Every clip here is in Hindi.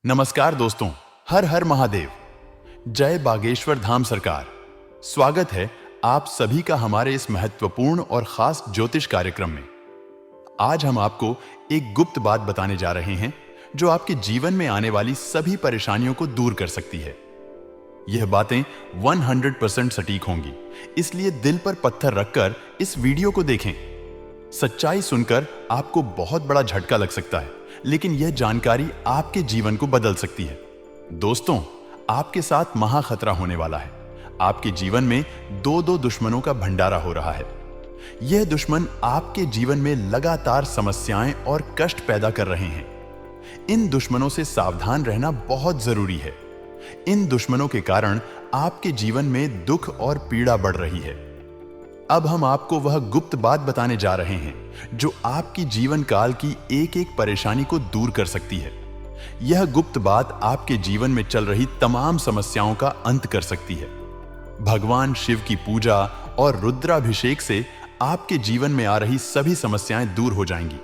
नमस्कार दोस्तों, हर हर महादेव। जय बागेश्वर धाम सरकार। स्वागत है आप सभी का हमारे इस महत्वपूर्ण और खास ज्योतिष कार्यक्रम में। आज हम आपको एक गुप्त बात बताने जा रहे हैं जो आपके जीवन में आने वाली सभी परेशानियों को दूर कर सकती है। यह बातें 100% सटीक होंगी, इसलिए दिल पर पत्थर रखकर इस वीडियो को देखें। सच्चाई सुनकर आपको बहुत बड़ा झटका लग सकता है, लेकिन यह जानकारी आपके जीवन को बदल सकती है। दोस्तों, आपके साथ महा खतरा होने वाला है। आपके जीवन में दो दुश्मनों का भंडारा हो रहा है। यह दुश्मन आपके जीवन में लगातार समस्याएं और कष्ट पैदा कर रहे हैं। इन दुश्मनों से सावधान रहना बहुत जरूरी है। इन दुश्मनों के कारण आपके जीवन में दुख और पीड़ा बढ़ रही है। अब हम आपको वह गुप्त बात बताने जा रहे हैं जो आपकी जीवन काल की एक एक परेशानी को दूर कर सकती है। यह गुप्त बात आपके जीवन में चल रही तमाम समस्याओं का अंत कर सकती है। भगवान शिव की पूजा और रुद्राभिषेक से आपके जीवन में आ रही सभी समस्याएं दूर हो जाएंगी।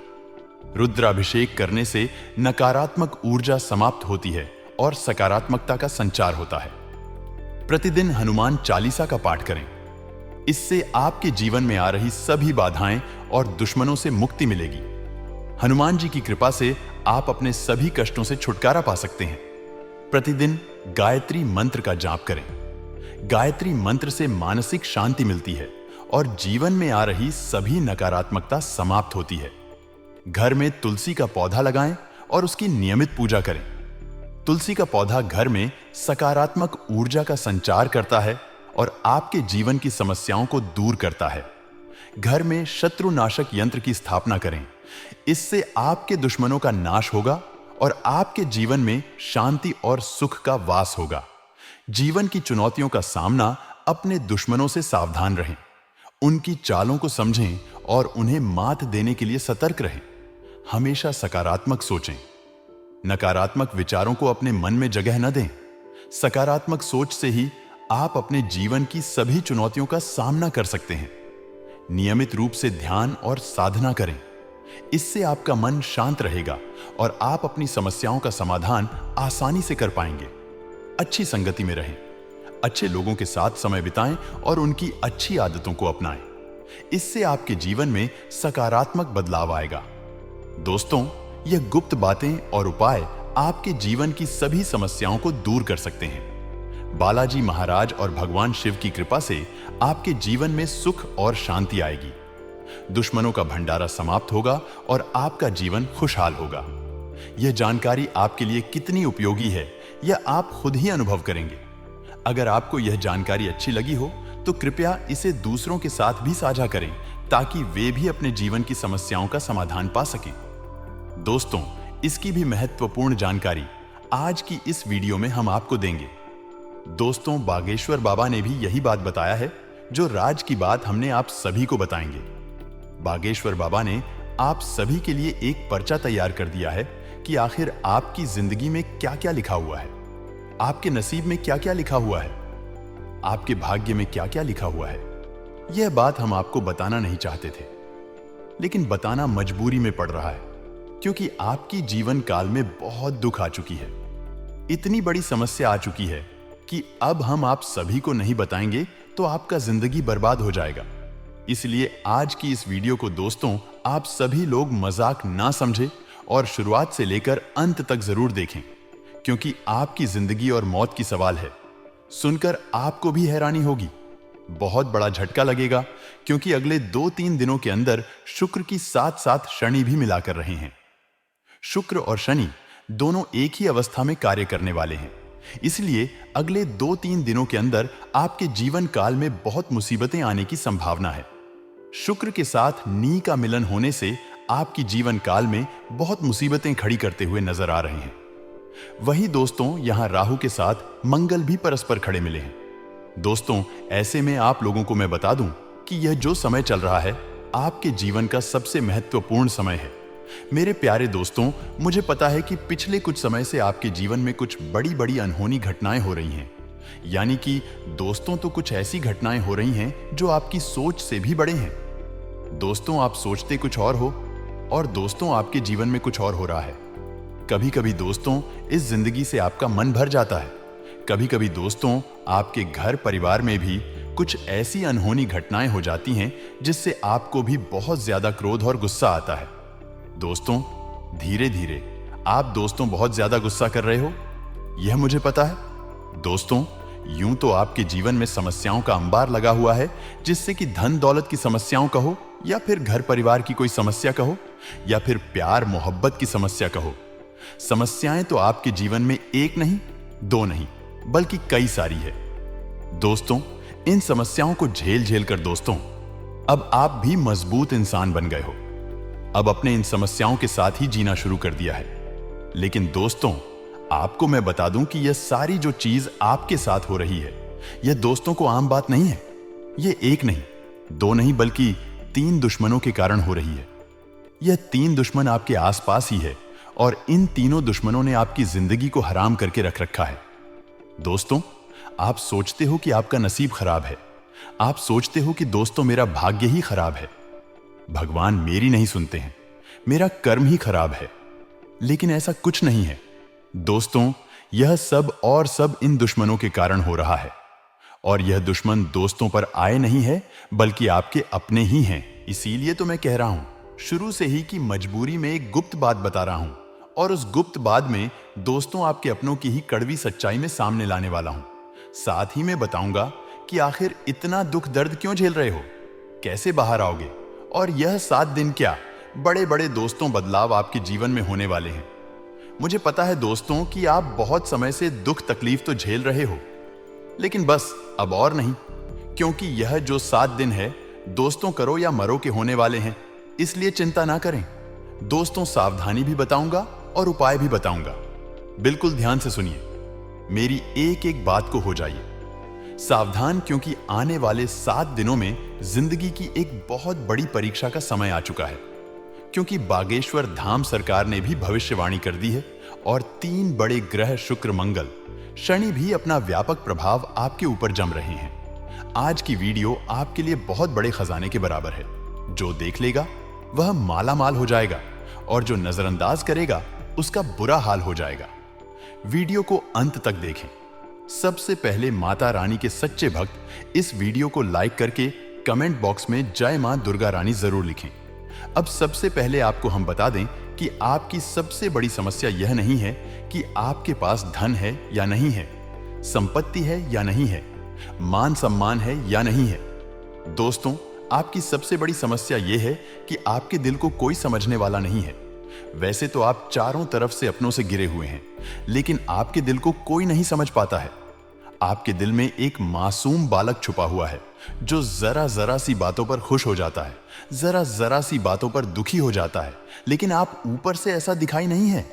रुद्राभिषेक करने से नकारात्मक ऊर्जा समाप्त होती है और सकारात्मकता का संचार होता है। प्रतिदिन हनुमान चालीसा का पाठ करें। इससे आपके जीवन में आ रही सभी बाधाएं और दुश्मनों से मुक्ति मिलेगी। हनुमान जी की कृपा से आप अपने सभी कष्टों से छुटकारा पा सकते हैं। प्रतिदिन गायत्री मंत्र का जाप करें। गायत्री मंत्र से मानसिक शांति मिलती है और जीवन में आ रही सभी नकारात्मकता समाप्त होती है। घर में तुलसी का पौधा लगाएं और उसकी नियमित पूजा करें। तुलसी का पौधा घर में सकारात्मक ऊर्जा का संचार करता है और आपके जीवन की समस्याओं को दूर करता है। घर में शत्रुनाशक यंत्र की स्थापना करें। इससे आपके दुश्मनों का नाश होगा और आपके जीवन में शांति और सुख का वास होगा। जीवन की चुनौतियों का सामना अपने दुश्मनों से सावधान रहें। उनकी चालों को समझें और उन्हें मात देने के लिए सतर्क रहें। हमेशा सकारात्मक सोचें। नकारात्मक विचारों को अपने मन में जगह न दें। सकारात्मक सोच से ही आप अपने जीवन की सभी चुनौतियों का सामना कर सकते हैं। नियमित रूप से ध्यान और साधना करें। इससे आपका मन शांत रहेगा और आप अपनी समस्याओं का समाधान आसानी से कर पाएंगे। अच्छी संगति में रहें। अच्छे लोगों के साथ समय बिताएं और उनकी अच्छी आदतों को अपनाएं। इससे आपके जीवन में सकारात्मक बदलाव आएगा। दोस्तों, यह गुप्त बातें और उपाय आपके जीवन की सभी समस्याओं को दूर कर सकते हैं। बालाजी महाराज और भगवान शिव की कृपा से आपके जीवन में सुख और शांति आएगी। दुश्मनों का भंडारा समाप्त होगा और आपका जीवन खुशहाल होगा। यह जानकारी आपके लिए कितनी उपयोगी है, यह आप खुद ही अनुभव करेंगे। अगर आपको यह जानकारी अच्छी लगी हो तो कृपया इसे दूसरों के साथ भी साझा करें ताकि वे भी अपने जीवन की समस्याओं का समाधान पा सकें। दोस्तों, इसकी भी महत्वपूर्ण जानकारी आज की इस वीडियो में हम आपको देंगे। दोस्तों, बागेश्वर बाबा ने भी यही बात बताया है जो राज की बात हमने आप सभी को बताएंगे। बागेश्वर बाबा ने आप सभी के लिए एक पर्चा तैयार कर दिया है कि आखिर आपकी जिंदगी में क्या क्या लिखा हुआ है, आपके नसीब में क्या क्या लिखा हुआ है, आपके भाग्य में क्या क्या लिखा हुआ है। यह बात हम आपको बताना नहीं चाहते थे, लेकिन बताना मजबूरी में पड़ रहा है क्योंकि आपकी जीवन काल में बहुत दुख आ चुकी है। इतनी बड़ी समस्या आ चुकी है कि अब हम आप सभी को नहीं बताएंगे तो आपका जिंदगी बर्बाद हो जाएगा। इसलिए आज की इस वीडियो को दोस्तों आप सभी लोग मजाक ना समझें और शुरुआत से लेकर अंत तक जरूर देखें, क्योंकि आपकी जिंदगी और मौत की सवाल है। सुनकर आपको भी हैरानी होगी, बहुत बड़ा झटका लगेगा, क्योंकि अगले 2-3 दिनों के अंदर शुक्र की साथ शनि भी मिलाकर रहे हैं। शुक्र और शनि दोनों एक ही अवस्था में कार्य करने वाले हैं। इसलिए अगले 2-3 दिनों के अंदर आपके जीवन काल में बहुत मुसीबतें आने की संभावना है। शुक्र के साथ नी का मिलन होने से आपकी जीवन काल में बहुत मुसीबतें खड़ी करते हुए नजर आ रहे हैं। वहीं दोस्तों, यहां राहु के साथ मंगल भी परस्पर खड़े मिले हैं। दोस्तों, ऐसे में आप लोगों को मैं बता दूं कि यह जो समय चल रहा है आपके जीवन का सबसे महत्वपूर्ण समय है। मेरे प्यारे दोस्तों, मुझे पता है कि पिछले कुछ समय से आपके जीवन में कुछ बड़ी बड़ी अनहोनी घटनाएं हो रही हैं। यानी कि दोस्तों, तो कुछ ऐसी घटनाएं हो रही हैं जो आपकी सोच से भी बड़े हैं। दोस्तों, आप सोचते कुछ और हो और दोस्तों आपके जीवन में कुछ और हो रहा है। कभी कभी दोस्तों इस जिंदगी से आपका मन भर जाता है। कभी कभी दोस्तों आपके घर परिवार में भी कुछ ऐसी अनहोनी घटनाएं हो जाती हैं जिससे आपको भी बहुत ज्यादा क्रोध और गुस्सा आता है। दोस्तों धीरे धीरे आप दोस्तों बहुत ज्यादा गुस्सा कर रहे हो, यह मुझे पता है। दोस्तों यूं तो आपके जीवन में समस्याओं का अंबार लगा हुआ है, जिससे कि धन दौलत की समस्याओं कहो या फिर घर परिवार की कोई समस्या कहो या फिर प्यार मोहब्बत की समस्या कहो। समस्याएं तो आपके जीवन में एक नहीं, दो नहीं, बल्कि कई सारी है। दोस्तों इन समस्याओं को झेल झेल कर दोस्तों अब आप भी मजबूत इंसान बन गए हो। अब अपने इन समस्याओं के साथ ही जीना शुरू कर दिया है। लेकिन दोस्तों आपको मैं बता दूं कि यह सारी जो चीज आपके साथ हो रही है, यह दोस्तों को आम बात नहीं है। यह एक नहीं, दो नहीं, बल्कि 3 दुश्मनों के कारण हो रही है। यह 3 दुश्मन आपके आसपास ही है और इन तीनों दुश्मनों ने आपकी जिंदगी को हराम करके रख रखा है। दोस्तों आप सोचते हो कि आपका नसीब खराब है। आप सोचते हो कि दोस्तों मेरा भाग्य ही खराब है, भगवान मेरी नहीं सुनते हैं, मेरा कर्म ही खराब है। लेकिन ऐसा कुछ नहीं है दोस्तों, यह सब और सब इन दुश्मनों के कारण हो रहा है। और यह दुश्मन दोस्तों पर आए नहीं है, बल्कि आपके अपने ही हैं। इसीलिए तो मैं कह रहा हूं शुरू से ही कि मजबूरी में एक गुप्त बात बता रहा हूं, और उस गुप्त बात में दोस्तों आपके अपनों की ही कड़वी सच्चाई में सामने लाने वाला हूं। साथ ही मैं बताऊंगा कि आखिर इतना दुख दर्द क्यों झेल रहे हो, कैसे बाहर आओगे, और यह 7 दिन क्या बड़े बड़े दोस्तों बदलाव आपके जीवन में होने वाले हैं। मुझे पता है दोस्तों कि आप बहुत समय से दुख तकलीफ तो झेल रहे हो, लेकिन बस अब और नहीं, क्योंकि यह जो 7 दिन है दोस्तों करो या मरो के होने वाले हैं। इसलिए चिंता ना करें दोस्तों, सावधानी भी बताऊंगा और उपाय भी बताऊंगा। बिल्कुल ध्यान से सुनिए, मेरी एक एक बात को हो जाइए सावधान, क्योंकि आने वाले 7 दिनों में जिंदगी की एक बहुत बड़ी परीक्षा का समय आ चुका है। क्योंकि बागेश्वर धाम सरकार ने भी भविष्यवाणी कर दी है और 3 बड़े ग्रह शुक्र मंगल शनि भी अपना व्यापक प्रभाव आपके ऊपर जम रहे हैं। आज की वीडियो आपके लिए बहुत बड़े खजाने के बराबर है। जो देख लेगा वह माला माल हो जाएगा और जो नजरअंदाज करेगा उसका बुरा हाल हो जाएगा। वीडियो को अंत तक देखें। सबसे पहले माता रानी के सच्चे भक्त इस वीडियो को लाइक करके कमेंट बॉक्स में जय मां दुर्गा रानी जरूर लिखें। अब सबसे पहले आपको हम बता दें कि आपकी सबसे बड़ी समस्या यह नहीं है कि आपके पास धन है या नहीं है, संपत्ति है या नहीं है, मान सम्मान है या नहीं है। दोस्तों आपकी सबसे बड़ी समस्या यह है कि आपके दिल को कोई समझने वाला नहीं है। वैसे तो आप चारों तरफ से अपनों से घिरे हुए हैं, लेकिन आपके दिल को कोई नहीं समझ पाता है। आपके दिल में एक मासूम बालक छुपा हुआ है जो जरा जरा सी बातों पर खुश हो जाता है, जरा जरा सी बातों पर दुखी हो जाता है। लेकिन आप ऊपर से ऐसा दिखाई नहीं है।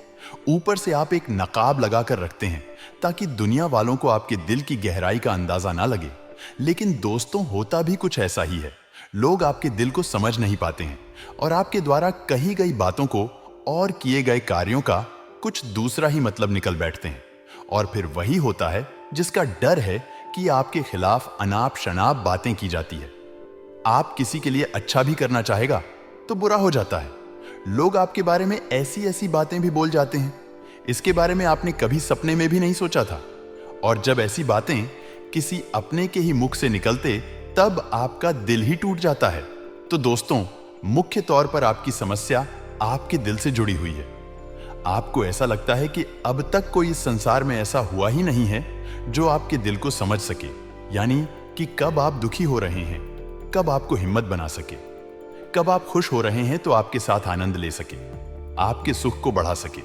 ऊपर से आप एक नकाब लगाकर रखते हैं ताकि दुनिया वालों को आपके दिल की गहराई का अंदाजा ना लगे। लेकिन दोस्तों होता भी कुछ ऐसा ही है। लोग आपके दिल को समझ नहीं पाते हैं और आपके द्वारा कही गई बातों को और किए गए कार्यों का कुछ दूसरा ही मतलब निकल बैठते हैं। और फिर वही होता है जिसका डर है कि आपके खिलाफ अनाप शनाप बातें की जाती है। आप किसी के लिए अच्छा भी करना चाहेगा तो बुरा हो जाता है। लोग आपके बारे में ऐसी ऐसी बातें भी बोल जाते हैं, इसके बारे में आपने कभी सपने में भी नहीं सोचा था। और जब ऐसी बातें किसी अपने के ही मुख से निकलते तब आपका दिल ही टूट जाता है। तो दोस्तों मुख्य तौर पर आपकी समस्या आपके दिल से जुड़ी हुई है। आपको ऐसा लगता है कि अब तक कोई इस संसार में ऐसा हुआ ही नहीं है जो आपके दिल को समझ सके, यानी कि कब आप दुखी हो रहे हैं, कब आपको हिम्मत बना सके, कब आप खुश हो रहे हैं तो आपके साथ आनंद ले सके, आपके सुख को बढ़ा सके।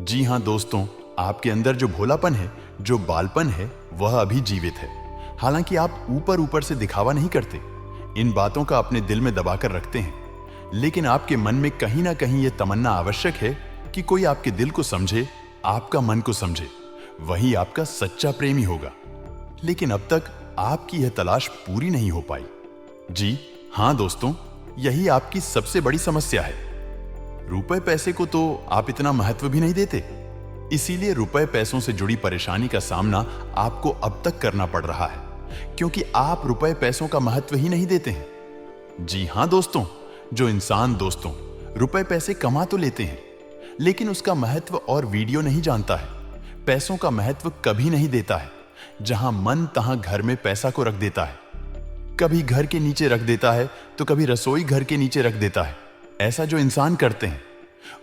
जी हां दोस्तों, आपके अंदर जो भोलापन है, जो बालपन है, वह अभी जीवित है। हालांकि आप ऊपर ऊपर से दिखावा नहीं करते, इन बातों का अपने दिल में दबाकर रखते हैं, लेकिन आपके मन में कहीं ना कहीं यह तमन्ना आवश्यक है कि कोई आपके दिल को समझे, आपका मन को समझे, वही आपका सच्चा प्रेमी होगा। लेकिन अब तक आपकी यह तलाश पूरी नहीं हो पाई। जी हां दोस्तों, यही आपकी सबसे बड़ी समस्या है। रुपए पैसे को तो आप इतना महत्व भी नहीं देते, इसीलिए रुपए पैसों से जुड़ी परेशानी का सामना आपको अब तक करना पड़ रहा है, क्योंकि आप रुपए पैसों का महत्व ही नहीं देते हैं। जी हां दोस्तों, जो इंसान दोस्तों रुपए पैसे कमा तो लेते हैं, लेकिन उसका महत्व और वीडियो नहीं जानता है। पैसों का महत्व कभी नहीं देता है। जहां मन तहां घर में पैसा को रख देता है। कभी घर के नीचे रख देता है तो कभी रसोई घर के नीचे रख देता है। ऐसा जो इंसान करते हैं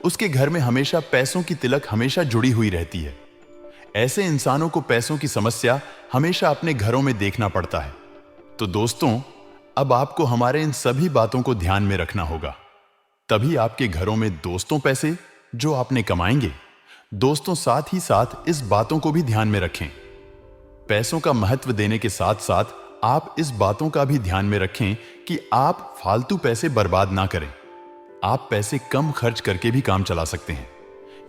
उसके घर में हमेशा पैसों की तिलक हमेशा जुड़ी हुई रहती है। ऐसे इंसानों को पैसों की समस्या हमेशा अपने घरों में देखना पड़ता है। तो दोस्तों, अब आपको हमारे इन सभी बातों को ध्यान में रखना होगा। तभी आपके घरों में दोस्तों पैसे जो आपने कमाएंगे। दोस्तों साथ ही साथ इस बातों को भी ध्यान में रखें। पैसों का महत्व देने के साथ साथ आप इस बातों का भी ध्यान में रखें कि आप फालतू पैसे बर्बाद ना करें। आप पैसे कम खर्च करके भी काम चला सकते हैं।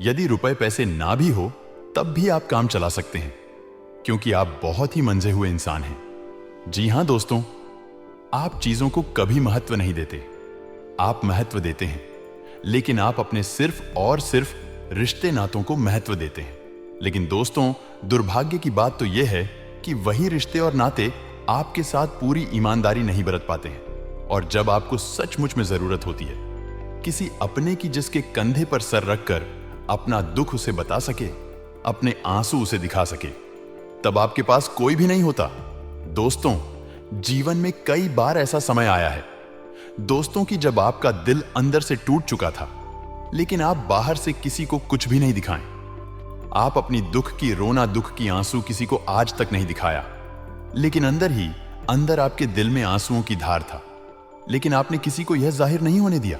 यदि रुपए पैसे ना भी हो तब भी आप काम चला सकते हैं, क्योंकि आप बहुत ही मंजे हुए इंसान हैं। जी हां दोस्तों, आप चीजों को कभी महत्व नहीं देते। आप महत्व देते हैं, लेकिन आप अपने सिर्फ और सिर्फ रिश्ते नातों को महत्व देते हैं। लेकिन दोस्तों, दुर्भाग्य की बात तो यह है कि वही रिश्ते और नाते आपके साथ पूरी ईमानदारी नहीं बरत पाते हैं। और जब आपको सचमुच में जरूरत होती है किसी अपने की जिसके कंधे पर सर रखकर अपना दुख उसे बता सके, अपने आंसू उसे दिखा सके, तब आपके पास कोई भी नहीं होता। दोस्तों, जीवन में कई बार ऐसा समय आया है दोस्तों की जब आपका दिल अंदर से टूट चुका था, लेकिन आप बाहर से किसी को कुछ भी नहीं दिखाएं। आप अपनी दुख की रोना दुख की आंसू किसी को आज तक नहीं दिखाया, लेकिन अंदर ही अंदर आपके दिल में आंसुओं की धार था, लेकिन आपने किसी को यह जाहिर नहीं होने दिया।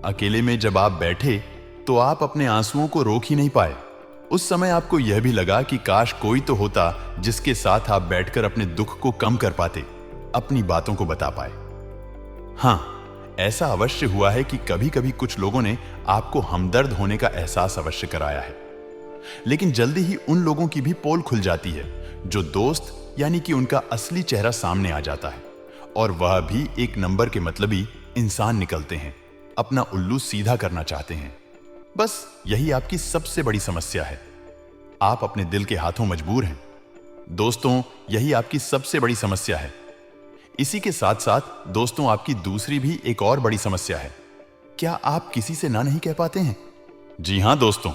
अकेले में जब आप बैठे तो आप अपने आंसुओं को रोक ही नहीं पाए। उस समय आपको यह भी लगा कि काश कोई तो होता जिसके साथ आप बैठकर अपने दुख को कम कर पाते, अपनी बातों को बता पाए। हां, ऐसा अवश्य हुआ है कि कभी कभी कुछ लोगों ने आपको हमदर्द होने का एहसास अवश्य कराया है, लेकिन जल्दी ही उन लोगों की भी पोल खुल जाती है जो दोस्त यानी कि उनका असली चेहरा सामने आ जाता है, और वह भी एक नंबर के मतलबी इंसान निकलते हैं। अपना उल्लू सीधा करना चाहते हैं। बस यही आपकी सबसे बड़ी समस्या है। आप अपने दिल के हाथों मजबूर हैं। दोस्तों, यही आपकी सबसे बड़ी समस्या है। इसी के साथ साथ दोस्तों, आपकी दूसरी भी एक और बड़ी समस्या है। क्या आप किसी से ना नहीं कह पाते हैं? जी हां दोस्तों,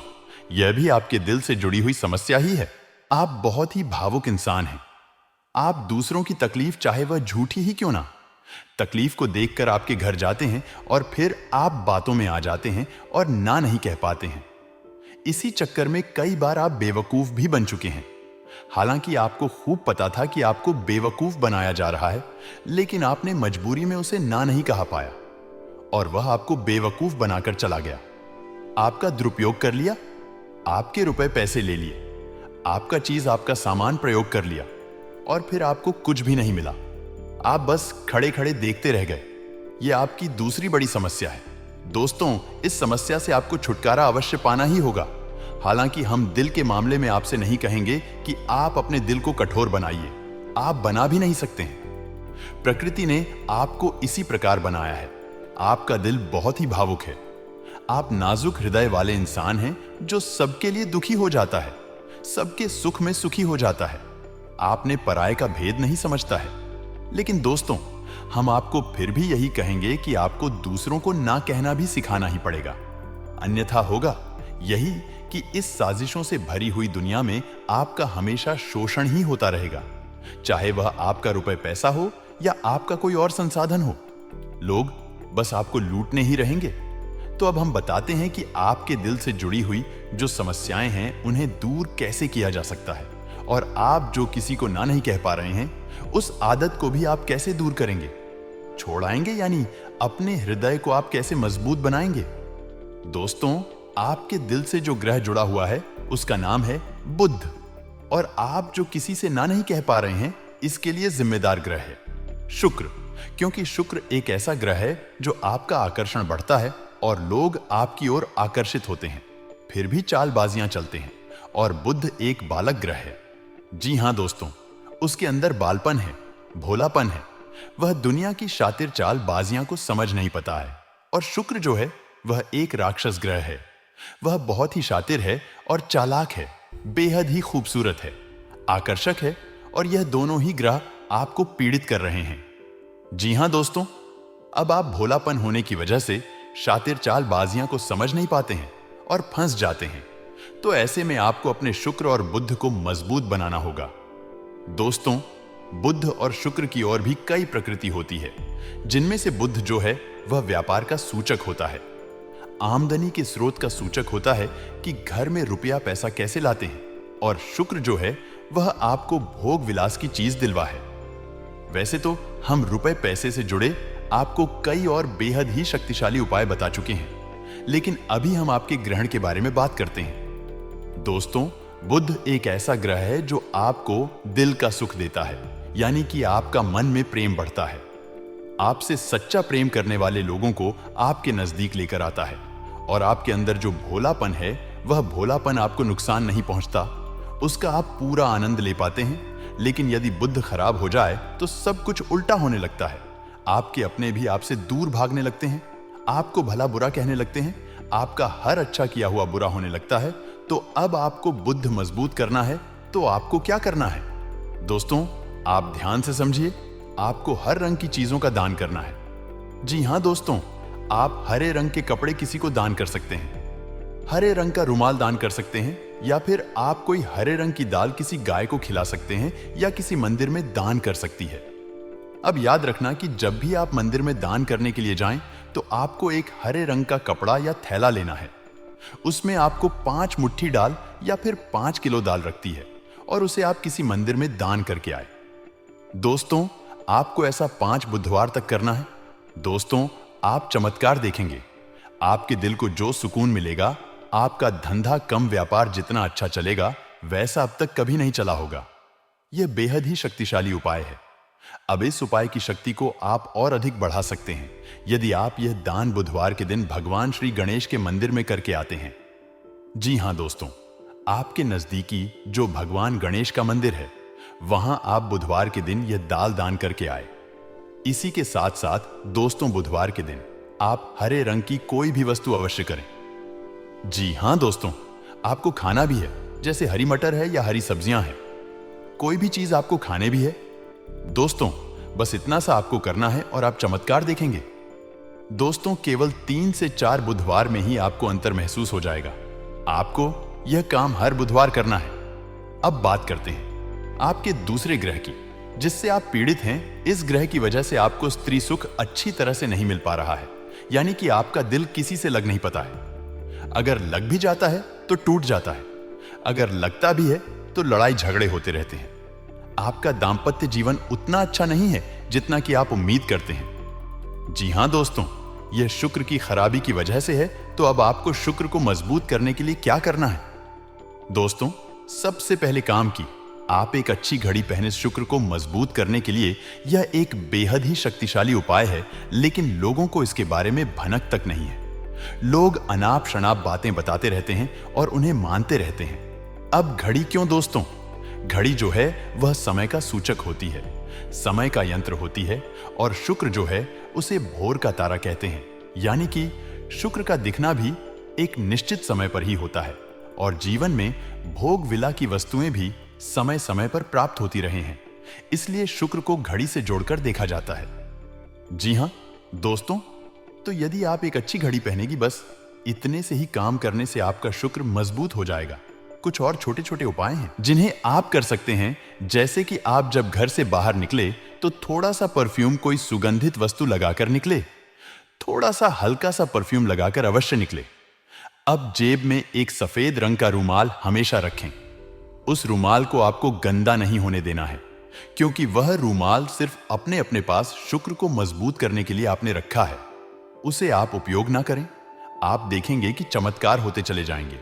यह भी आपके दिल से जुड़ी हुई समस्या ही है। आप बहुत ही भावुक इंसान हैं। आप दूसरों की तकलीफ चाहे वह झूठी ही क्यों ना, तकलीफ को देखकर आपके घर जाते हैं और फिर आप बातों में आ जाते हैं और ना नहीं कह पाते हैं। इसी चक्कर में कई बार आप बेवकूफ भी बन चुके हैं। हालांकि आपको खूब पता था कि आपको बेवकूफ बनाया जा रहा है, लेकिन आपने मजबूरी में उसे ना नहीं कहा पाया और वह आपको बेवकूफ बनाकर चला गया। आपका दुरुपयोग कर लिया, आपके रुपए पैसे ले लिए, आपका चीज आपका सामान प्रयोग कर लिया और फिर आपको कुछ भी नहीं मिला। आप बस खड़े खड़े देखते रह गए। यह आपकी दूसरी बड़ी समस्या है। दोस्तों, इस समस्या से आपको छुटकारा अवश्य पाना ही होगा। हालांकि हम दिल के मामले में आपसे नहीं कहेंगे कि आप अपने दिल को कठोर बनाइए। आप बना भी नहीं सकते हैं। प्रकृति ने आपको इसी प्रकार बनाया है। आपका दिल बहुत ही भावुक है। आप नाजुक हृदय वाले इंसान हैं जो सबके लिए दुखी हो जाता है, सबके सुख में सुखी हो जाता है। आपने पराये का भेद नहीं समझता है। लेकिन दोस्तों, हम आपको फिर भी यही कहेंगे कि आपको दूसरों को ना कहना भी सिखाना ही पड़ेगा। अन्यथा होगा यही कि इस साजिशों से भरी हुई दुनिया में आपका हमेशा शोषण ही होता रहेगा, चाहे वह आपका रुपए पैसा हो या आपका कोई और संसाधन हो। लोग बस आपको लूटने ही रहेंगे। तो अब हम बताते हैं कि आपके दिल से जुड़ी हुई जो समस्याएं हैं उन्हें दूर कैसे किया जा सकता है, और आप जो किसी को ना नहीं कह पा रहे हैं उस आदत को भी आप कैसे दूर करेंगे, छोड़ाएंगे, यानी अपने हृदय को आप कैसे मजबूत बनाएंगे। दोस्तों, आपके दिल से जो ग्रह जुड़ा हुआ है उसका नाम है बुध, और आप जो किसी से ना नहीं कह पा रहे हैं इसके लिए जिम्मेदार ग्रह है शुक्र, क्योंकि शुक्र एक ऐसा ग्रह है जो आपका आकर्षण बढ़ता है और लोग आपकी ओर आकर्षित होते हैं, फिर भी चालबाजियां चलते हैं। और बुध एक बालक ग्रह है। जी हां दोस्तों, उसके अंदर बालपन है, भोलापन है। वह दुनिया की शातिर चालबाजियां को समझ नहीं पाता है। और शुक्र जो है वह एक राक्षस ग्रह है। वह बहुत ही शातिर है और चालाक है, बेहद ही खूबसूरत है, आकर्षक है, और यह दोनों ही ग्रह आपको पीड़ित कर रहे हैं। जी हां दोस्तों, अब आप भोलापन होने की वजह से शातिर चालबाजियां को समझ नहीं पाते हैं और फंस जाते हैं। तो ऐसे में आपको अपने शुक्र और बुध को मजबूत बनाना होगा। दोस्तों, बुध और शुक्र की और भी कई प्रकृति होती है, जिनमें से बुध जो है वह व्यापार का सूचक होता है, आमदनी के स्रोत का सूचक होता है कि घर में रुपया पैसा कैसे लाते हैं, और शुक्र जो है वह आपको भोग विलास की चीज दिलवा है। वैसे तो हम रुपए पैसे से जुड़े आपको कई और बेहद ही शक्तिशाली उपाय बता चुके हैं, लेकिन अभी हम आपके ग्रहण के बारे में बात करते हैं। दोस्तों, बुध एक ऐसा ग्रह है जो आपको दिल का सुख देता है, यानी कि आपका मन में प्रेम बढ़ता है। आपसे सच्चा प्रेम करने वाले लोगों को आपके नजदीक लेकर आता है, और आपके अंदर जो भोलापन है वह भोलापन आपको नुकसान नहीं पहुंचता, उसका आप पूरा आनंद ले पाते हैं। लेकिन यदि बुध खराब हो जाए तो सब कुछ उल्टा होने लगता है। आपके अपने भी आपसे दूर भागने लगते हैं, आपको भला बुरा कहने लगते हैं, आपका हर अच्छा किया हुआ बुरा होने लगता है। तो अब आपको बुध मजबूत करना है, तो आपको क्या करना है? दोस्तों, आप ध्यान से समझिए, आपको हर रंग की चीजों का दान करना है। जी हां दोस्तों, आप हरे रंग के कपड़े किसी को दान कर सकते हैं, हरे रंग का रुमाल दान कर सकते हैं, या फिर आप कोई हरे रंग की दाल किसी गाय को खिला सकते हैं, या किसी मंदिर में दान कर सकती है। अब याद रखना कि जब भी आप मंदिर में दान करने के लिए जाएं, तो आपको एक हरे रंग का कपड़ा या थैला लेना है। उसमें आपको 5 मुट्ठी दाल या फिर 5 किलो दाल रखती है, और उसे आप किसी मंदिर में दान करके आए। दोस्तों, आपको ऐसा 5 बुधवार तक करना है। दोस्तों, आप चमत्कार देखेंगे। आपके दिल को जो सुकून मिलेगा, आपका धंधा कम व्यापार जितना अच्छा चलेगा वैसा अब तक कभी नहीं चला होगा। यह बेहद ही शक्तिशाली उपाय है। अब इस उपाय की शक्ति को आप और अधिक बढ़ा सकते हैं यदि आप यह दान बुधवार के दिन भगवान श्री गणेश के मंदिर में करके आते हैं। जी हां दोस्तों, आपके नजदीकी जो भगवान गणेश का मंदिर है, वहां आप बुधवार के दिन यह दाल दान करके आए। इसी के साथ साथ दोस्तों, बुधवार के दिन आप हरे रंग की कोई भी वस्तु अवश्य करें। जी हां दोस्तों, आपको खाना भी है, जैसे हरी मटर है या हरी सब्जियां हैं, कोई भी चीज आपको खाने भी है। दोस्तों, बस इतना सा आपको करना है और आप चमत्कार देखेंगे। दोस्तों, केवल 3 से 4 बुधवार में ही आपको अंतर महसूस हो जाएगा। आपको यह काम हर बुधवार करना है। अब बात करते हैं आपके दूसरे ग्रह की, जिससे आप पीड़ित हैं। इस ग्रह की वजह से आपको स्त्री सुख अच्छी तरह से नहीं मिल पा रहा है, यानी कि आपका दिल किसी से लग नहीं पाता है। अगर लग भी जाता है तो टूट जाता है, अगर लगता भी है तो लड़ाई झगड़े होते रहते हैं। आपका दांपत्य जीवन उतना अच्छा नहीं है जितना कि आप उम्मीद करते हैं। जी हां दोस्तों, यह शुक्र की खराबी की वजह से है। तो अब आपको शुक्र को मजबूत करने के लिए क्या करना है? दोस्तों, सबसे पहले काम की आप एक अच्छी घड़ी पहने शुक्र को मजबूत करने के लिए। यह एक बेहद ही शक्तिशाली उपाय है, लेकिन लोगों को इसके बारे में भनक तक नहीं है। लोग अनाप शनाप बातें बताते रहते हैं और उन्हें मानते रहते हैं। अब घड़ी क्यों दोस्तों? घड़ी जो है वह समय का सूचक होती है, समय का यंत्र होती है, और शुक्र जो है उसे भोर का तारा कहते हैं। यानी कि शुक्र का दिखना भी एक निश्चित समय पर ही होता है, और जीवन में भोग विला की वस्तुएं भी समय समय पर प्राप्त होती रहे हैं। इसलिए शुक्र को घड़ी से जोड़कर देखा जाता है। जी हां दोस्तों, तो यदि आप एक अच्छी घड़ी पहनेगी, बस इतने से ही काम करने से आपका शुक्र मजबूत हो जाएगा। कुछ और छोटे छोटे उपाय हैं जिन्हें आप कर सकते हैं, जैसे कि आप जब घर से बाहर निकले तो थोड़ा सा परफ्यूम, कोई सुगंधित वस्तु लगाकर निकले। थोड़ा सा हल्का सा परफ्यूम लगाकर अवश्य निकले। अब जेब में एक सफेद रंग का रुमाल हमेशा रखें। उस रुमाल को आपको गंदा नहीं होने देना है, क्योंकि वह रुमाल सिर्फ अपने अपने पास शुक्र को मजबूत करने के लिए आपने रखा है। उसे आप उपयोग ना करें। आप देखेंगे कि चमत्कार होते चले जाएंगे।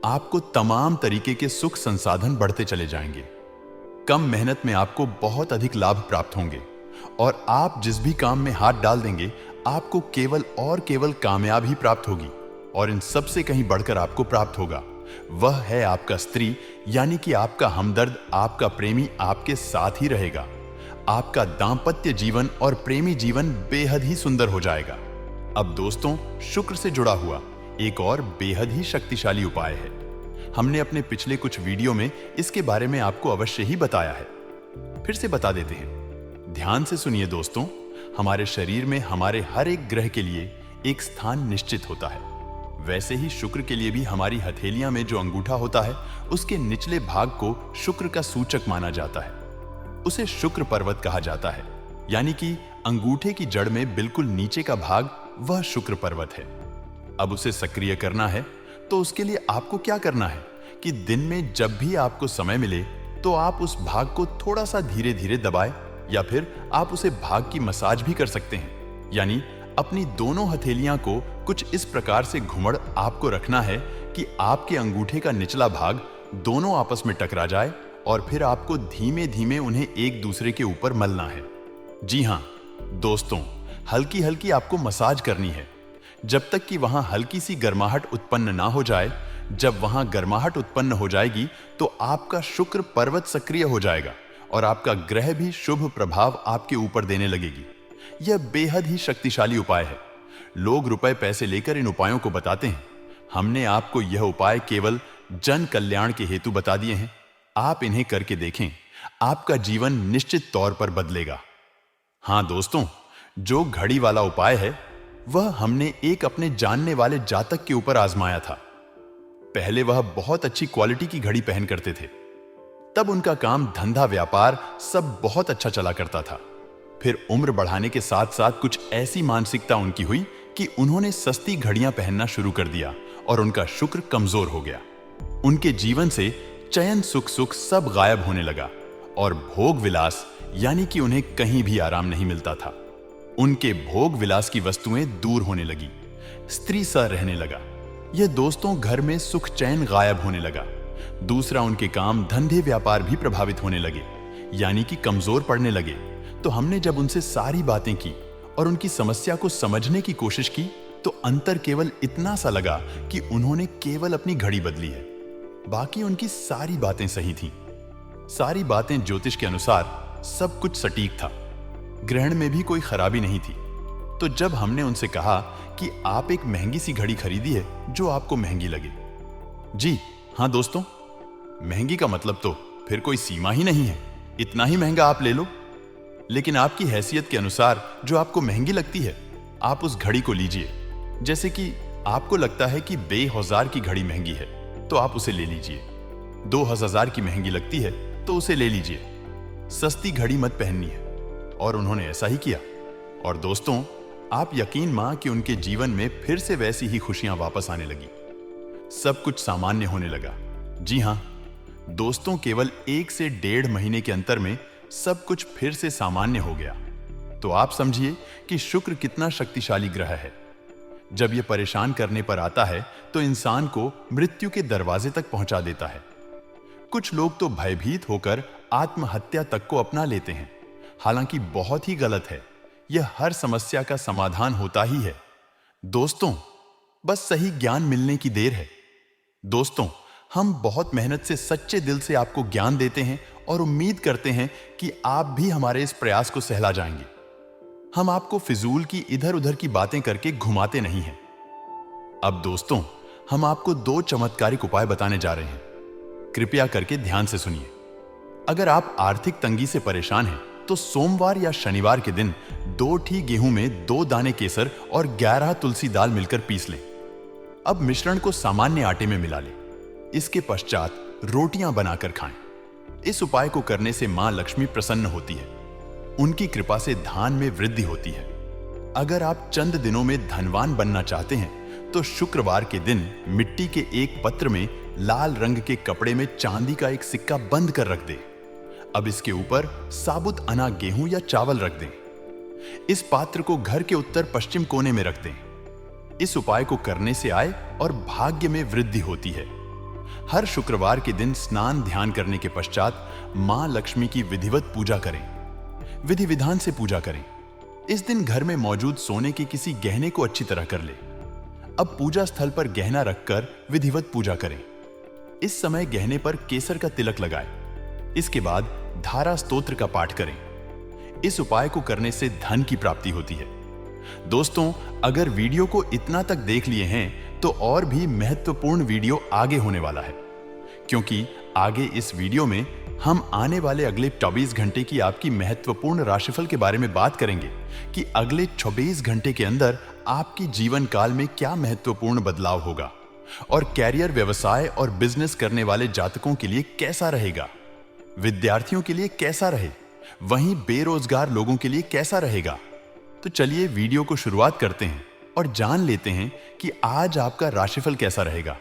आपको तमाम तरीके के सुख संसाधन बढ़ते चले जाएंगे। कम मेहनत में आपको बहुत अधिक लाभ प्राप्त होंगे, और आप जिस भी काम में हाथ डाल देंगे आपको केवल और केवल कामयाबी ही प्राप्त होगी। और इन सब से कहीं बढ़कर आपको प्राप्त होगा, वह है आपका स्त्री, यानी कि आपका हमदर्द, आपका प्रेमी आपके साथ ही रहेगा। आपका दांपत्य जीवन और प्रेमी जीवन बेहद ही सुंदर हो जाएगा। अब दोस्तों, शुक्र से जुड़ा हुआ एक और बेहद ही शक्तिशाली उपाय है। हमने अपने पिछले कुछ वीडियो में इसके बारे में आपको अवश्य ही बताया है, फिर से बता देते हैं। ध्यान से सुनिए दोस्तों, हमारे शरीर में हमारे हर एक ग्रह के लिए एक स्थान निश्चित होता है। वैसे ही शुक्र के लिए भी हमारी हथेलियां में जो अंगूठा होता है, उसके निचले भाग को शुक्र का सूचक माना जाता है। उसे शुक्र पर्वत कहा जाता है, यानी कि अंगूठे की जड़ में बिल्कुल नीचे का भाग वह शुक्र पर्वत है। अब उसे सक्रिय करना है तो उसके लिए आपको क्या करना है कि दिन में जब भी आपको समय मिले तो आप उस भाग को थोड़ा सा धीरे धीरे दबाएं, या फिर आप उसे भाग की मसाज भी कर सकते हैं। यानी अपनी दोनों हथेलियां को कुछ इस प्रकार से घुमड़ आपको रखना है कि आपके अंगूठे का निचला भाग दोनों आपस में टकरा जाए और फिर आपको धीमे धीमे उन्हें एक दूसरे के ऊपर मलना है। जी हां दोस्तों, हल्की हल्की आपको मसाज करनी है जब तक कि वहां हल्की सी गर्माहट उत्पन्न ना हो जाए। जब वहां गर्माहट उत्पन्न हो जाएगी तो आपका शुक्र पर्वत सक्रिय हो जाएगा और आपका ग्रह भी शुभ प्रभाव आपके ऊपर देने लगेगी। यह बेहद ही शक्तिशाली उपाय है। लोग रुपए पैसे लेकर इन उपायों को बताते हैं। हमने आपको यह उपाय केवल जन कल्याण के हेतु बता दिए हैं। आप इन्हें करके देखें, आपका जीवन निश्चित तौर पर बदलेगा। हां दोस्तों, जो घड़ी वाला उपाय है वह हमने एक अपने जानने वाले जातक के ऊपर आजमाया था। पहले वह बहुत अच्छी क्वालिटी की घड़ी पहन करते थे। तब उनका काम धंधा व्यापार सब बहुत अच्छा चला करता था। फिर उम्र बढ़ाने के साथ साथ कुछ ऐसी मानसिकता उनकी हुई कि उन्होंने सस्ती घड़ियां पहनना शुरू कर दिया और उनका शुक्र कमजोर हो गया। उनके जीवन से चयन सुख सब गायब होने लगा और भोग विलास यानी कि उन्हें कहीं भी आराम नहीं मिलता था। उनके भोग विलास की वस्तुएं दूर होने लगी, स्त्री सा रहने लगा। यह दोस्तों घर में सुख चैन गायब होने लगा। दूसरा, उनके काम धंधे व्यापार भी प्रभावित होने लगे, यानी कि कमजोर पड़ने लगे। तो हमने जब उनसे सारी बातें की और उनकी समस्या को समझने की कोशिश की तो अंतर केवल इतना सा लगा कि उन्होंने केवल अपनी घड़ी बदली है, बाकी उनकी सारी बातें सही थीं। सारी बातें ज्योतिष के अनुसार सब कुछ सटीक था, ग्रहण में भी कोई खराबी नहीं थी। तो जब हमने उनसे कहा कि आप एक महंगी सी घड़ी खरीदी है जो आपको महंगी लगे। जी हां दोस्तों, महंगी का मतलब तो फिर कोई सीमा ही नहीं है, इतना ही महंगा आप ले लो। लेकिन आपकी हैसियत के अनुसार जो आपको महंगी लगती है आप उस घड़ी को लीजिए। जैसे कि आपको लगता है कि 2000 की घड़ी महंगी है तो आप उसे ले लीजिए। 2000 की महंगी लगती है तो उसे ले लीजिए। सस्ती घड़ी मत पहननी है। और उन्होंने ऐसा ही किया। और दोस्तों, आप यकीन मान कि उनके जीवन में फिर से वैसी ही खुशियां वापस आने लगी। सब कुछ सामान्य होने लगा। जी हां दोस्तों, केवल 1 से 1.5 महीने के अंतर में सब कुछ फिर से सामान्य हो गया। तो आप समझिए कि शुक्र कितना शक्तिशाली ग्रह है। जब यह परेशान करने पर आता है तो इंसान को मृत्यु के दरवाजे तक पहुंचा देता है। कुछ लोग तो भयभीत होकर आत्महत्या तक को अपना लेते हैं, हालांकि बहुत ही गलत है। यह हर समस्या का समाधान होता ही है। दोस्तों, बस सही ज्ञान मिलने की देर है। दोस्तों, हम बहुत मेहनत से सच्चे दिल से आपको ज्ञान देते हैं और उम्मीद करते हैं कि आप भी हमारे इस प्रयास को सहला जाएंगे। हम आपको फिजूल की इधर उधर की बातें करके घुमाते नहीं हैं। अब दोस्तों, हम आपको 2 चमत्कारिक उपाय बताने जा रहे हैं। कृपया करके ध्यान से सुनिए। अगर आप आर्थिक तंगी से परेशान हैं तो सोमवार या शनिवार के दिन 2 ठी गेहूं में 2 दाने केसर और 11 तुलसी दाल मिलकर पीस लें। अब मिश्रण को सामान्य आटे में मिला लें। इसके पश्चात रोटियां बनाकर खाएं। इस उपाय को करने से मां लक्ष्मी प्रसन्न होती है। उनकी कृपा से धन में वृद्धि होती है। अगर आप चंद दिनों में धनवान बनना चाहते हैं तो शुक्रवार के दिन मिट्टी के एक पत्र में लाल रंग के कपड़े में चांदी का एक सिक्का बंद कर रख दें। अब इसके ऊपर साबुत अना गेहूं या चावल रख दें। इस पात्र को घर के उत्तर पश्चिम कोने में रख दें। इस उपाय को करने से आय और भाग्य में वृद्धि होती है। हर शुक्रवार के दिन स्नान ध्यान करने के पश्चात मां लक्ष्मी की विधिवत पूजा करें। विधि विधान से पूजा करें। इस दिन घर में मौजूद सोने के किसी गहने को अच्छी तरह कर ले। अब पूजा स्थल पर गहना रखकर विधिवत पूजा करें। इस समय गहने पर केसर का तिलक लगाएं। इसके बाद धारा स्तोत्र का पाठ करें। इस उपाय को करने से धन की प्राप्ति होती है। दोस्तों, अगर वीडियो को इतना तक देख लिए हैं तो और भी महत्वपूर्ण वीडियो आगे होने वाला है, क्योंकि आगे इस वीडियो में हम आने वाले अगले 24 घंटे की आपकी महत्वपूर्ण राशिफल के बारे में बात करेंगे कि अगले 24 घंटे के अंदर आपके जीवन काल में क्या महत्वपूर्ण बदलाव होगा और कैरियर, व्यवसाय और बिजनेस करने वाले जातकों के लिए कैसा रहेगा, विद्यार्थियों के लिए कैसा रहे, वहीं बेरोजगार लोगों के लिए कैसा रहेगा। तो चलिए वीडियो को शुरुआत करते हैं और जान लेते हैं कि आज आपका राशिफल कैसा रहेगा।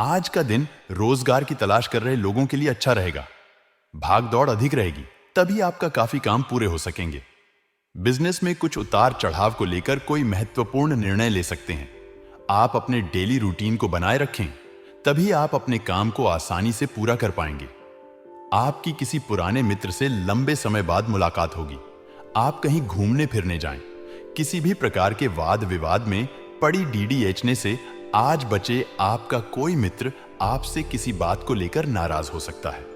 आज का दिन रोजगार की तलाश कर रहे लोगों के लिए अच्छा रहेगा। भाग दौड़ अधिक रहेगी, तभी आपका काफी काम पूरे हो सकेंगे। बिजनेस में कुछ उतार चढ़ाव को लेकर कोई महत्वपूर्ण निर्णय ले सकते हैं। आप अपने डेली रूटीन को बनाए रखें, तभी आप अपने काम को आसानी से पूरा कर पाएंगे। आपकी किसी पुराने मित्र से लंबे समय बाद मुलाकात होगी। आप कहीं घूमने फिरने जाएं। किसी भी प्रकार के वाद विवाद में पड़ी डीडीएचने से आज बचे आपका कोई मित्र आपसे किसी बात को लेकर नाराज हो सकता है।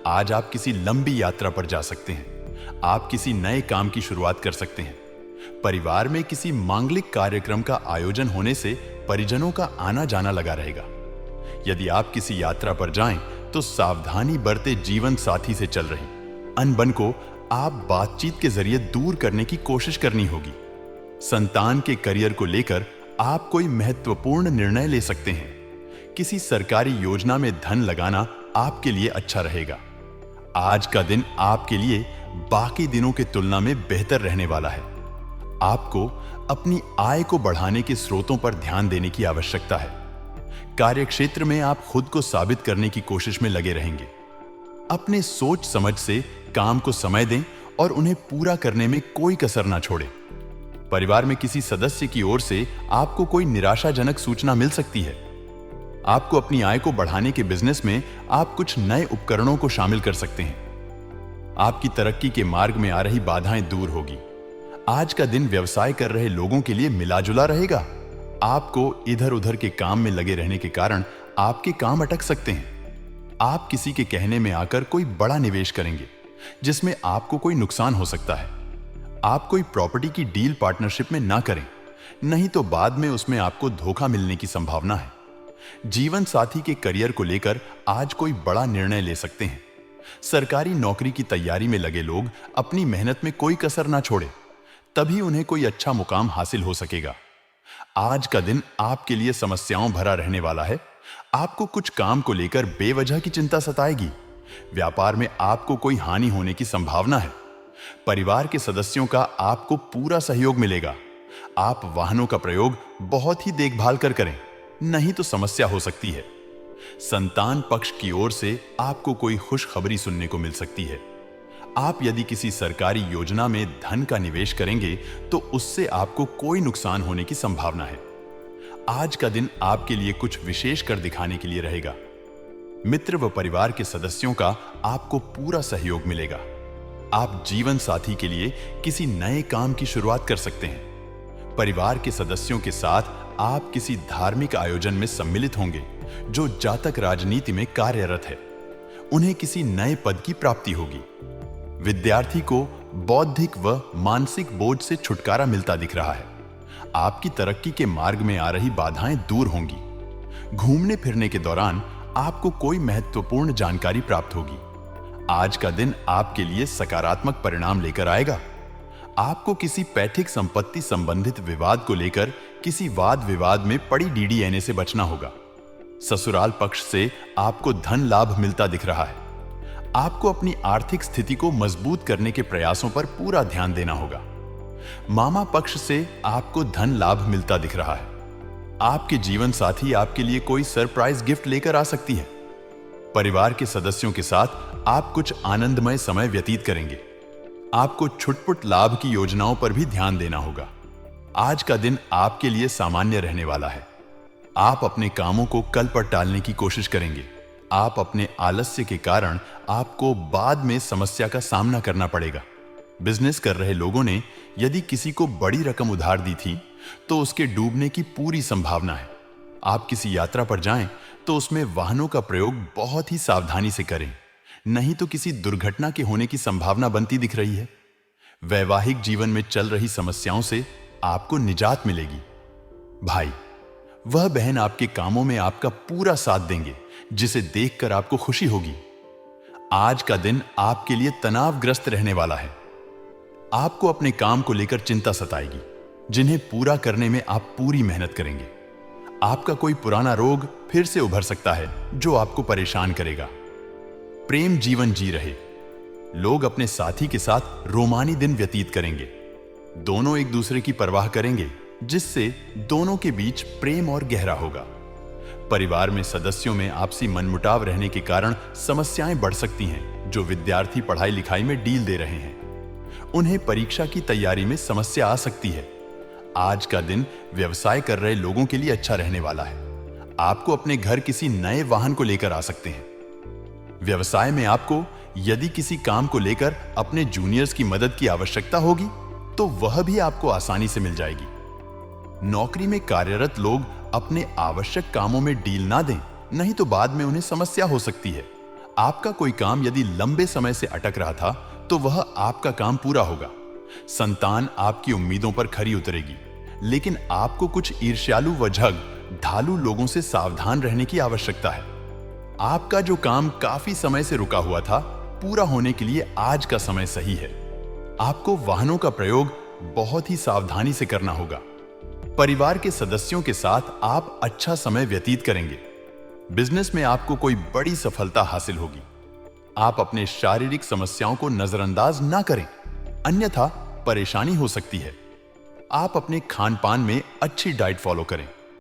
आज आप किसी लंबी यात्रा पर जा सकते हैं। आप किसी नए काम की शुरुआत कर सकते हैं। परिवार में किसी मांगलिक कार्यक्रम का आयोजन होने से परिजनों का आना जाना लगा रहेगा। यदि आप किसी यात्रा पर जाएं तो सावधानी बरते जीवन साथी से चल रही अनबन को आप बातचीत के जरिए दूर करने की कोशिश करनी होगी। संतान के करियर को लेकर आप कोई महत्वपूर्ण निर्णय ले सकते हैं। किसी सरकारी योजना में धन लगाना आपके लिए अच्छा रहेगा। आज का दिन आपके लिए बाकी दिनों की तुलना में बेहतर रहने वाला है। आपको अपनी आय को बढ़ाने के स्रोतों पर ध्यान देने की आवश्यकता है। कार्यक्षेत्र में आप खुद को साबित करने की कोशिश में लगे रहेंगे। अपने सोच समझ से काम को समय दें और उन्हें पूरा करने में कोई कसर ना छोड़ें। परिवार में किसी सदस्य की ओर से आपको कोई निराशाजनक सूचना मिल सकती है। आपको अपनी आय को बढ़ाने के बिजनेस में आप कुछ नए उपकरणों को शामिल कर सकते हैं। आपकी तरक्की के मार्ग में आ रही बाधाएं दूर होगी। आज का दिन व्यवसाय कर रहे लोगों के लिए मिलाजुला रहेगा। आपको इधर उधर के काम में लगे रहने के कारण आपके काम अटक सकते हैं। आप किसी के कहने में आकर कोई बड़ा निवेश करेंगे जिसमें आपको कोई नुकसान हो सकता है। आप कोई प्रॉपर्टी की डील पार्टनरशिप में ना करें, नहीं तो बाद में उसमें आपको धोखा मिलने की संभावना है। जीवन साथी के करियर को लेकर आज कोई बड़ा निर्णय ले सकते हैं। सरकारी नौकरी की तैयारी में लगे लोग अपनी मेहनत में कोई कसर ना छोड़े, तभी उन्हें कोई अच्छा मुकाम हासिल हो सकेगा। आज का दिन आपके लिए समस्याओं भरा रहने वाला है। आपको कुछ काम को लेकर बेवजह की चिंता सताएगी। व्यापार में आपको कोई हानि होने की संभावना है। परिवार के सदस्यों का आपको पूरा सहयोग मिलेगा। आप वाहनों का प्रयोग बहुत ही देखभाल कर करें, नहीं तो समस्या हो सकती है। संतान पक्ष की ओर से आपको कोई खुशखबरी सुनने को मिल सकती है। आप यदि किसी सरकारी योजना में धन का निवेश करेंगे तो उससे आपको कोई नुकसान होने की संभावना है। आज का दिन आपके लिए कुछ विशेष कर दिखाने के लिए रहेगा। मित्र व परिवार के सदस्यों का आपको पूरा सहयोग मिलेगा। आप जीवन साथी के लिए किसी नए काम की शुरुआत कर सकते हैं। परिवार के सदस्यों के साथ आप किसी धार्मिक आयोजन में सम्मिलित होंगे। जो जातक राजनीति में कार्यरत है, उन्हें किसी नए पद की प्राप्ति होगी। विद्यार्थी को बौद्धिक व मानसिक बोझ से छुटकारा मिलता दिख रहा है। आपकी तरक्की के मार्ग में आ रही बाधाएं दूर होंगी। घूमने फिरने के दौरान आपको कोई महत्वपूर्ण जानकारी प्राप्त होगी। आज का दिन आपके लिए सकारात्मक परिणाम लेकर आएगा। आपको किसी पैतृक संपत्ति संबंधित विवाद को लेकर किसी वाद विवाद में पड़ी डीडीएनए से बचना होगा। ससुराल पक्ष से आपको धन लाभ मिलता दिख रहा है। आपको अपनी आर्थिक स्थिति को मजबूत करने के प्रयासों पर पूरा ध्यान देना होगा। मामा पक्ष से आपको धन लाभ मिलता दिख रहा है। आपके जीवन साथी आपके लिए कोई सरप्राइज गिफ्ट लेकर आ सकती है। परिवार के सदस्यों के साथ आप कुछ आनंदमय समय व्यतीत करेंगे। आपको छुटपुट लाभ की योजनाओं पर भी ध्यान देना होगा। आज का दिन आपके लिए सामान्य रहने वाला है। आप अपने कामों को कल पर टालने की कोशिश करेंगे। आप अपने आलस्य के कारण आपको बाद में समस्या का सामना करना पड़ेगा। बिजनेस कर रहे लोगों ने यदि किसी को बड़ी रकम उधार दी थी तो उसके डूबने की पूरी संभावना है। आप किसी यात्रा पर जाएं तो उसमें वाहनों का प्रयोग बहुत ही सावधानी से करें, नहीं तो किसी दुर्घटना के होने की संभावना बनती दिख रही है। वैवाहिक जीवन में चल रही समस्याओं से आपको निजात मिलेगी। भाई, वह बहन आपके कामों में आपका पूरा साथ देंगे, जिसे देखकर आपको खुशी होगी। आज का दिन आपके लिए तनावग्रस्त रहने वाला है। आपको अपने काम को लेकर चिंता सताएगी। जिन्हें पूरा करने में आप पूरी मेहनत करेंगे। आपका कोई पुराना रोग फिर से उभर सकता है जो आपको परेशान करेगा। प्रेम जीवन जी रहे। लोग अपने साथी के साथ रोमानी दिन व्यतीत करेंगे। दोनों एक दूसरे की परवाह करेंगे, जिससे दोनों के बीच प्रेम और गहरा होगा। परिवार में सदस्यों में आपसी मनमुटाव रहने के कारण समस्याएं बढ़ सकती हैं। जो विद्यार्थी पढ़ाई लिखाई में डील दे रहे हैं, उन्हें परीक्षा की तैयारी में समस्या आ सकती है। आज का दिन व्यवसाय कर रहे लोगों के लिए अच्छा रहने वाला है। आपको अपने घर किसी नए वाहन को लेकर आ सकते हैं। व्यवसाय में आपको यदि किसी काम को लेकर अपने जूनियर्स की मदद की आवश्यकता होगी तो वह भी आपको आसानी से मिल जाएगी। नौकरी में कार्यरत लोग अपने आवश्यक कामों में डील ना दें, नहीं तो बाद में उन्हें समस्या हो सकती है। आपका कोई काम यदि लंबे समय से अटक रहा था तो वह आपका काम पूरा होगा। संतान आपकी उम्मीदों पर खरी उतरेगी, लेकिन आपको कुछ ईर्ष्यालु व झग धालू लोगों से सावधान रहने की आवश्यकता है। आपका जो काम काफी समय से रुका हुआ था, पूरा होने के लिए आज का समय सही है। आपको वाहनों का प्रयोग बहुत ही सावधानी से करना होगा। परिवार के सदस्यों के साथ आप अच्छा समय व्यतीत करेंगे। बिजनेस में आपको कोई बड़ी सफलता हासिल होगी। आप अपने शारीरिक समस्याओं को नजरअंदाज ना करें, अन्यथा परेशानी हो सकती है। आप अपने खान पान में अच्छी डाइट फॉलो करें।